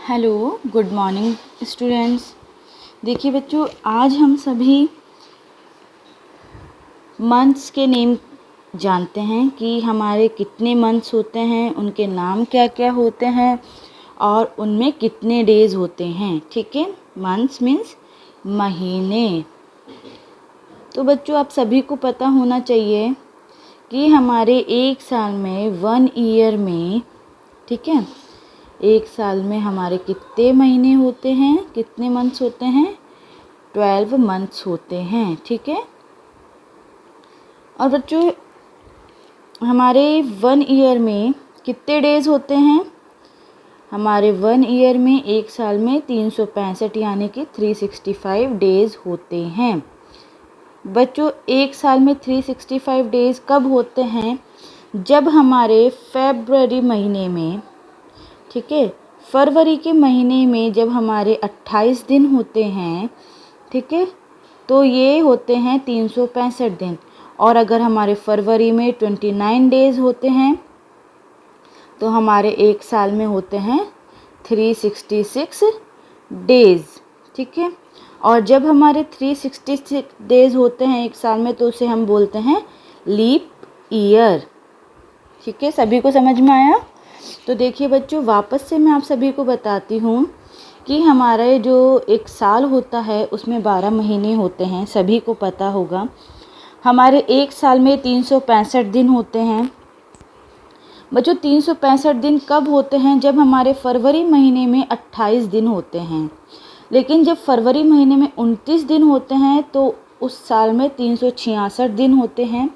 Hello, good morning students. देखिए बच्चों, आज हम सभी मंथ्स के नेम जानते हैं कि हमारे कितने मंथ्स होते हैं, उनके नाम क्या क्या होते हैं और उनमें कितने डेज होते हैं। ठीक है, मंथ्स मीन्स महीने। तो बच्चों, आप सभी को पता होना चाहिए कि हमारे एक साल में 1 ईयर में, ठीक है, एक साल में हमारे कितने महीने होते हैं, कितने मंथ्स होते हैं? 12 मंथ्स होते हैं। ठीक है। और बच्चों, हमारे 1 ईयर में कितने डेज होते हैं? हमारे 1 ईयर में, एक साल में 365 यानी कि 365 डेज होते हैं। बच्चों, एक साल में 365 डेज कब होते हैं? जब हमारे फरवरी महीने में, ठीक है, फरवरी के महीने में जब हमारे 28 दिन होते हैं, ठीक है, तो ये होते हैं 365 दिन। और अगर हमारे फरवरी में 29 डेज होते हैं तो हमारे एक साल में होते हैं 366 डेज। ठीक है। और जब हमारे 366 डेज होते हैं एक साल में तो उसे हम बोलते हैं लीप ईयर। ठीक है, सभी को समझ में आया? तो देखिए बच्चों, वापस से मैं आप सभी को बताती हूँ कि हमारे जो एक साल होता है उसमें 12 महीने होते हैं, सभी को पता होगा। हमारे एक साल में 365 दिन होते हैं। बच्चों, 365 दिन कब होते हैं? जब हमारे फरवरी महीने में 28 दिन होते हैं। लेकिन जब फरवरी महीने में 29 दिन होते हैं तो उस साल में 366 दिन होते हैं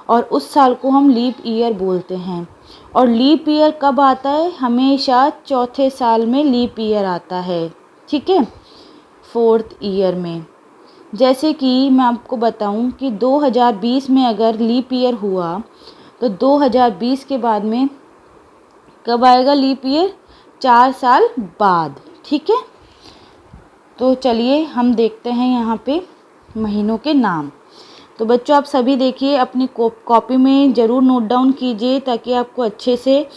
और उस साल को हम लीप ईयर बोलते हैं। और लीप ईयर कब आता है? हमेशा चौथे साल में लीप ईयर आता है। ठीक है, 4th ईयर में। जैसे कि मैं आपको बताऊं कि 2020 में अगर लीप ईयर हुआ तो 2020 के बाद में कब आएगा लीप ईयर? 4 साल बाद। ठीक है, तो चलिए हम देखते हैं यहाँ पे महीनों के नाम। तो बच्चों, आप सभी देखिए, अपनी कॉपी में ज़रूर नोट डाउन कीजिए ताकि आपको अच्छे से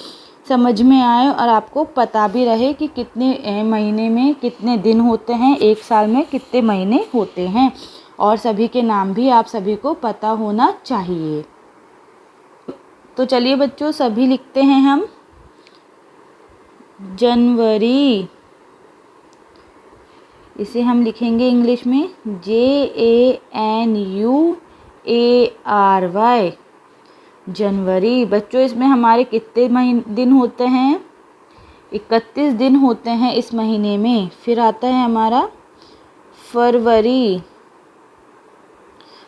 समझ में आए और आपको पता भी रहे कि कितने महीने में कितने दिन होते हैं, एक साल में कितने महीने होते हैं, और सभी के नाम भी आप सभी को पता होना चाहिए। तो चलिए बच्चों, सभी लिखते हैं हम। जनवरी, इसे हम लिखेंगे इंग्लिश में JANUARY, जनवरी। बच्चों, इसमें हमारे कितने दिन होते हैं? 31 दिन होते हैं इस महीने में। फिर आता है हमारा फरवरी।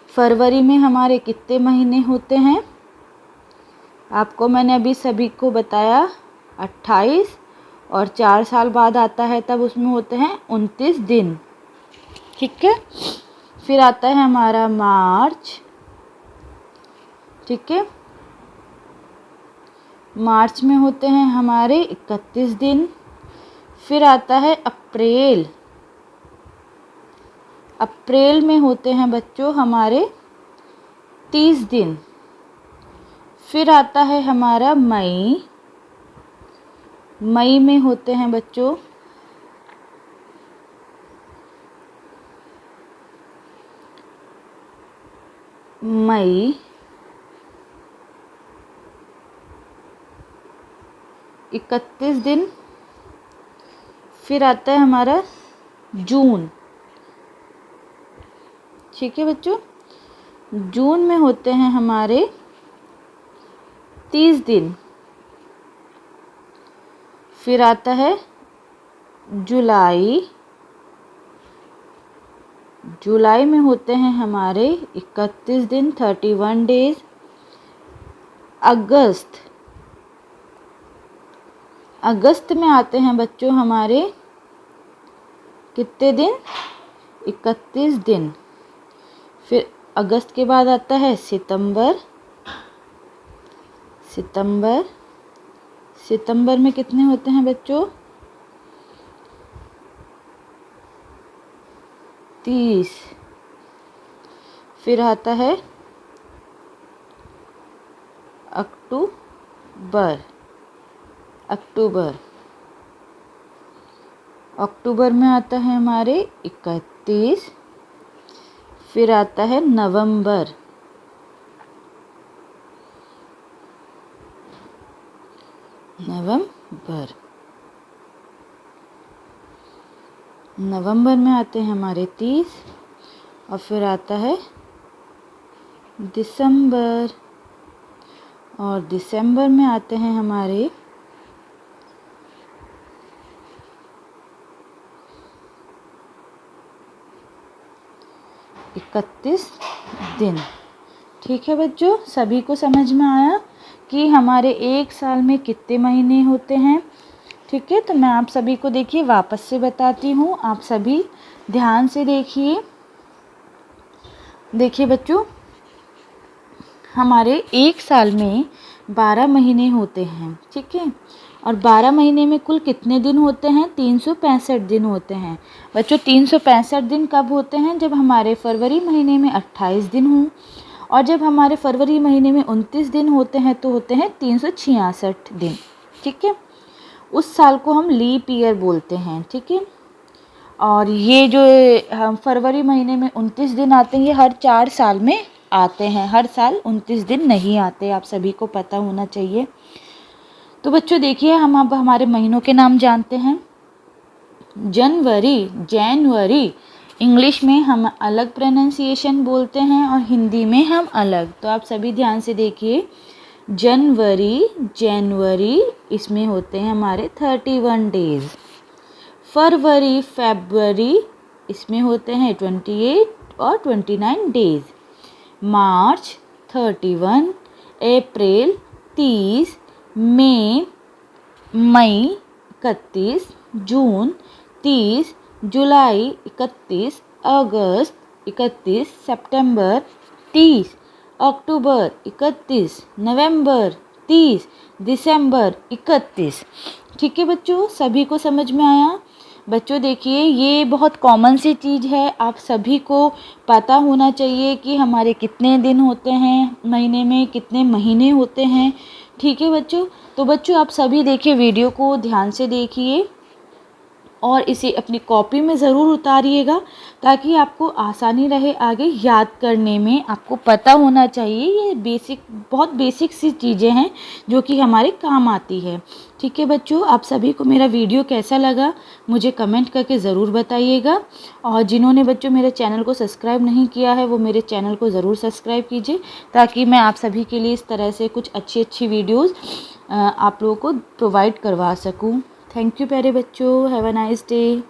फरवरी में हमारे कितने महीने होते हैं? आपको मैंने अभी सभी को बताया 28, और 4 साल बाद आता है तब उसमें होते हैं 29 दिन। ठीक है। फिर आता है हमारा मार्च। ठीक है, मार्च में होते हैं हमारे 31 दिन। फिर आता है अप्रैल। अप्रैल में होते हैं बच्चों हमारे 30 दिन। फिर आता है हमारा मई। मई में होते हैं बच्चों मई 31 दिन। फिर आता है हमारा जून। ठीक है बच्चों, जून में होते हैं हमारे 30 दिन। फिर आता है जुलाई। जुलाई में होते हैं हमारे 31 दिन, 31 डेज। अगस्त, अगस्त में आते हैं बच्चों हमारे कितने दिन? 31 दिन। फिर अगस्त के बाद आता है सितंबर। सितंबर, सितंबर में कितने होते हैं बच्चों? 30। फिर आता है अक्टूबर। अक्टूबर, अक्टूबर में आता है हमारे 31, फिर आता है नवंबर, नवंबर में आते हैं हमारे 30, और फिर आता है दिसंबर, और दिसंबर में आते हैं हमारे 31 दिन। ठीक है बच्चों, सभी को समझ में आया कि हमारे एक साल में कितने महीने होते हैं। ठीक है, तो मैं आप सभी को देखिए वापस से बताती हूँ, आप सभी ध्यान से देखिए। देखिए बच्चों, हमारे एक साल में 12 महीने होते हैं। ठीक है, और 12 महीने में कुल कितने दिन होते हैं? 365 दिन होते हैं। बच्चों 365 दिन कब होते हैं? जब हमारे फरवरी महीने में 28 दिन हों, और जब हमारे फरवरी महीने में 29 दिन होते हैं तो होते हैं 366 दिन। ठीक है, उस साल को हम लीप ईयर बोलते हैं। ठीक है, और ये जो हम फरवरी महीने में 29 दिन आते हैं, ये हर 4 साल में आते हैं। हर साल 29 दिन नहीं आते, आप सभी को पता होना चाहिए। तो बच्चों देखिए, हम अब हमारे महीनों के नाम जानते हैं। जनवरी इंग्लिश में हम अलग प्रोनाउंसिएशन बोलते हैं और हिंदी में हम अलग। तो आप सभी ध्यान से देखिए, जनवरी इसमें होते हैं हमारे 31 डेज। फरवरी इसमें होते हैं 28 और 29 डेज। मार्च 31, अप्रैल 30, मई 31, जून 30, जुलाई 31, अगस्त 31, सितंबर 30, अक्टूबर 31, नवंबर 30, दिसंबर 31। ठीक है बच्चों, सभी को समझ में आया? बच्चों देखिए, ये बहुत कॉमन सी चीज़ है, आप सभी को पता होना चाहिए कि हमारे कितने दिन होते हैं महीने में, कितने महीने होते हैं। ठीक है बच्चों, तो बच्चों आप सभी देखिए, वीडियो को ध्यान से देखिए और इसे अपनी कॉपी में ज़रूर उतारिएगा, ताकि आपको आसानी रहे आगे याद करने में। आपको पता होना चाहिए, ये बहुत बेसिक सी चीज़ें हैं जो कि हमारे काम आती है। ठीक है बच्चों, आप सभी को मेरा वीडियो कैसा लगा मुझे कमेंट करके ज़रूर बताइएगा, और जिन्होंने बच्चों मेरे चैनल को सब्सक्राइब नहीं किया है वो मेरे चैनल को ज़रूर सब्सक्राइब कीजिए, ताकि मैं आप सभी के लिए इस तरह से कुछ अच्छी वीडियोज़ आप लोगों को प्रोवाइड करवा सकूँ। थैंक यू प्यारे बच्चों, हैव अ नाइस डे।